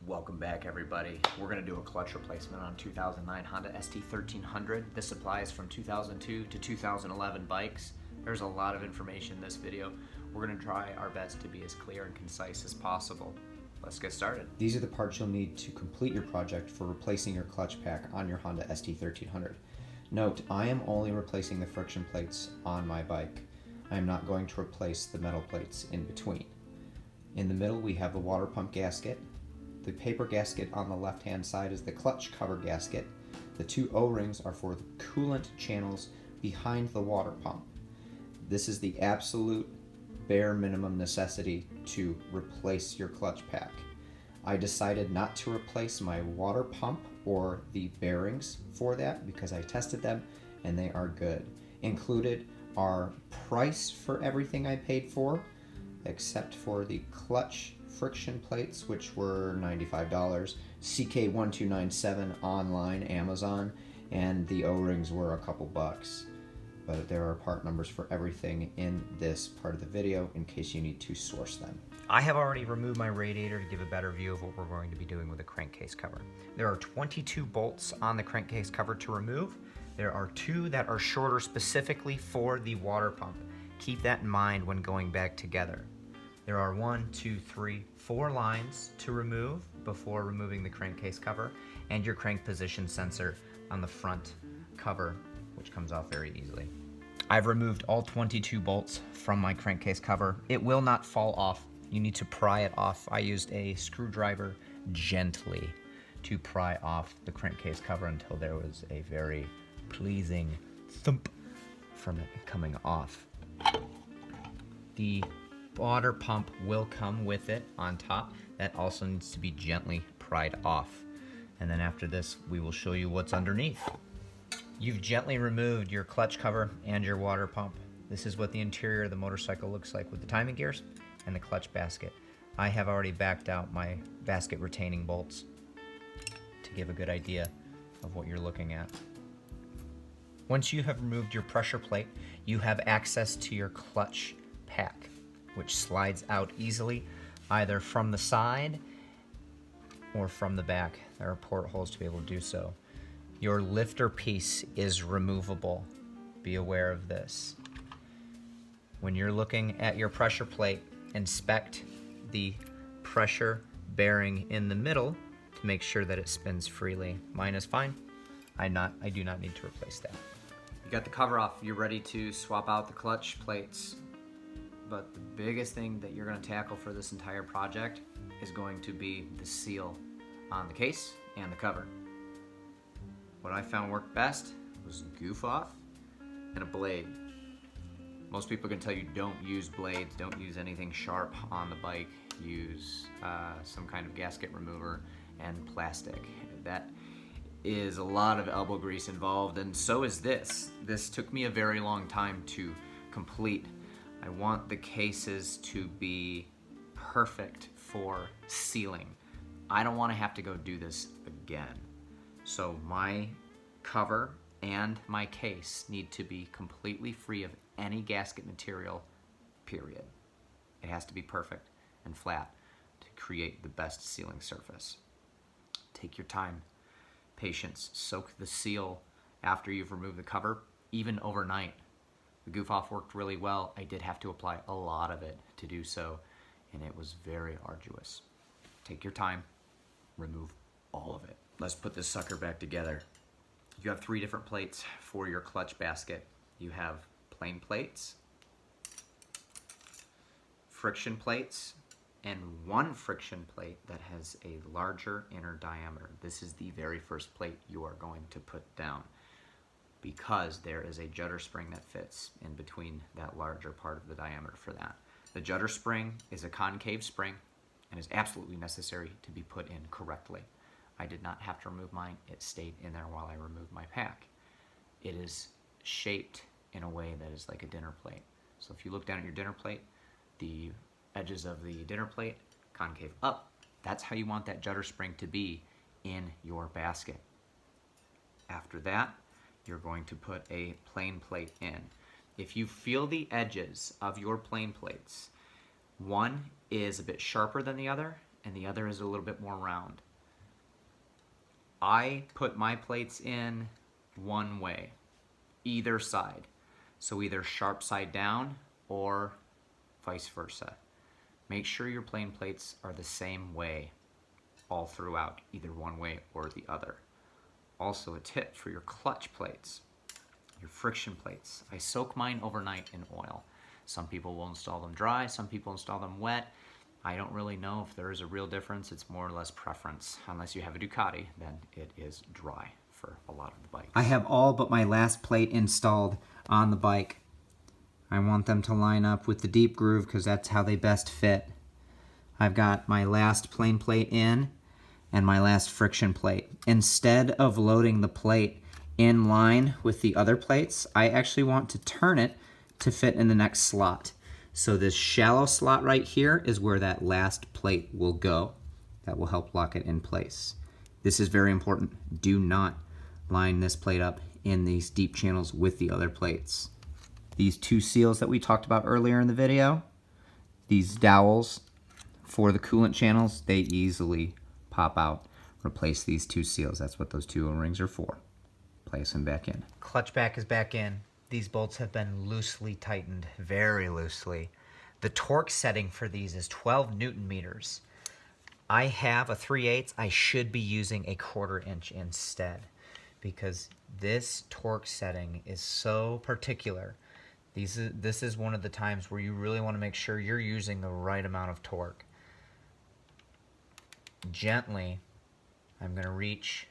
Welcome back, everybody. We're going to do a clutch replacement on 2009 Honda ST1300. This applies from 2002 to 2011 bikes. There's a lot of information in this video. We're going to try our best to be as clear and concise as possible. Let's get started. These are the parts you'll need to complete your project for replacing your clutch pack on your Honda ST1300. Note, I am only replacing the friction plates on my bike. I am not going to replace the metal plates in between. In the middle we have the water pump gasket. The paper gasket on the left-hand side is the clutch cover gasket. The two O-rings are for the coolant channels behind the water pump. This is the absolute bare minimum necessity to replace your clutch pack. I decided not to replace my water pump or the bearings for that because I tested them and they are good. Included are price for everything I paid for, except for the clutch friction plates, which were $95, CK1297 online, Amazon, and the O-rings were a couple bucks. But there are part numbers for everything in this part of the video in case you need to source them. I have already removed my radiator to give a better view of what we're going to be doing with the crankcase cover. There are 22 bolts on the crankcase cover to remove. There are 2 that are shorter specifically for the water pump. Keep that in mind when going back together. There are 4 lines to remove before removing the crankcase cover, and your crank position sensor on the front cover, which comes off very easily. I've removed all 22 bolts from my crankcase cover. It will not fall off. You need to pry it off. I used a screwdriver gently to pry off the crankcase cover until there was a very pleasing thump from it coming off. The water pump will come with it on top. That also needs to be gently pried off. And then after this, we will show you what's underneath. You've gently removed your clutch cover and your water pump. This is what the interior of the motorcycle looks like with the timing gears and the clutch basket. I have already backed out my basket retaining bolts to give a good idea of what you're looking at. Once you have removed your pressure plate, you have access to your clutch pack, which slides out easily either from the side or from the back. There are portholes to be able to do so. Your lifter piece is removable. Be aware of this. When you're looking at your pressure plate, inspect the pressure bearing in the middle to make sure that it spins freely. Mine is fine. I do not need to replace that. You got the cover off. You're ready to swap out the clutch plates. But the biggest thing that you're going to tackle for this entire project is going to be the seal on the case and the cover. What I found worked best was goof off and a blade. Most people can tell you don't use blades, don't use anything sharp on the bike. Use some kind of gasket remover and plastic. That is a lot of elbow grease involved, and so is this. This took me a very long time to complete. I want the cases to be perfect for sealing. I don't want to have to go do this again. So my cover and my case need to be completely free of any gasket material, period. It has to be perfect and flat to create the best sealing surface. Take your time, patience, soak the seal after you've removed the cover, even overnight. The goof off worked really well. I did have to apply a lot of it to do so, and it was very arduous. Take your time, remove all of it. Let's put this sucker back together. You have 3 different plates for your clutch basket. You have plain plates, friction plates, and 1 friction plate that has a larger inner diameter. This is the very first plate you are going to put down, because there is a judder spring that fits in between that larger part of the diameter for that. The judder spring is a concave spring and is absolutely necessary to be put in correctly. I did not have to remove mine. It stayed in there while I removed my pack. It is shaped in a way that is like a dinner plate. So if you look down at your dinner plate, the edges of the dinner plate concave up. That's how you want that judder spring to be in your basket. After that, you're going to put a plain plate in. If you feel the edges of your plain plates, one is a bit sharper than the other and the other is a little bit more round. I put my plates in one way, either side. So either sharp side down or vice versa. Make sure your plain plates are the same way all throughout, either one way or the other. Also a tip for your clutch plates, your friction plates. I soak mine overnight in oil. Some people will install them dry, some people install them wet. I don't really know if there is a real difference. It's more or less preference. Unless you have a Ducati, then it is dry for a lot of the bikes. I have all but my last plate installed on the bike. I want them to line up with the deep groove because that's how they best fit. I've got my last plain plate in and my last friction plate. Instead of loading the plate in line with the other plates, I actually want to turn it to fit in the next slot. So this shallow slot right here is where that last plate will go. That will help lock it in place. This is very important. Do not line this plate up in these deep channels with the other plates. These two seals that we talked about earlier in the video, these dowels for the coolant channels, they easily pop out. Replace these two seals. That's what those two O-rings are for. Place them back in. Clutch back is back in. These bolts have been loosely tightened, very loosely. The torque setting for these is 12 Newton meters. I have a 3/8. I should be using a 1/4 inch instead because this torque setting is so particular. This is one of the times where you really want to make sure you're using the right amount of torque. Gently, I'm going to reach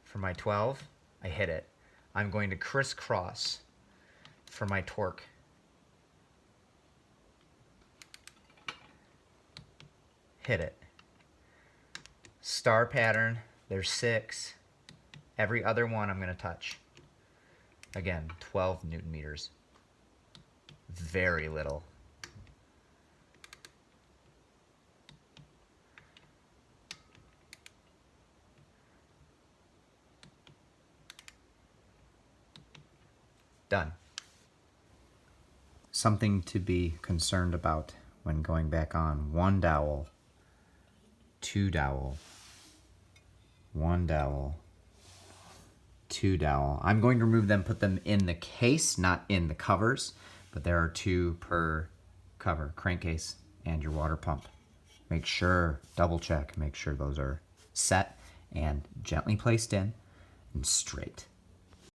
for my 12. I hit it. I'm going to crisscross for my torque. Hit it. Star pattern, there's 6. Every other one I'm going to touch. Again, 12 Newton meters. Very little. Done. Something to be concerned about when going back on: 1 dowel, 2 dowel, 1 dowel, 2 dowel. I'm going to remove them, put them in the case, not in the covers, but there are 2 per cover, crankcase and your water pump. Make sure, double check, make sure those are set and gently placed in and straight.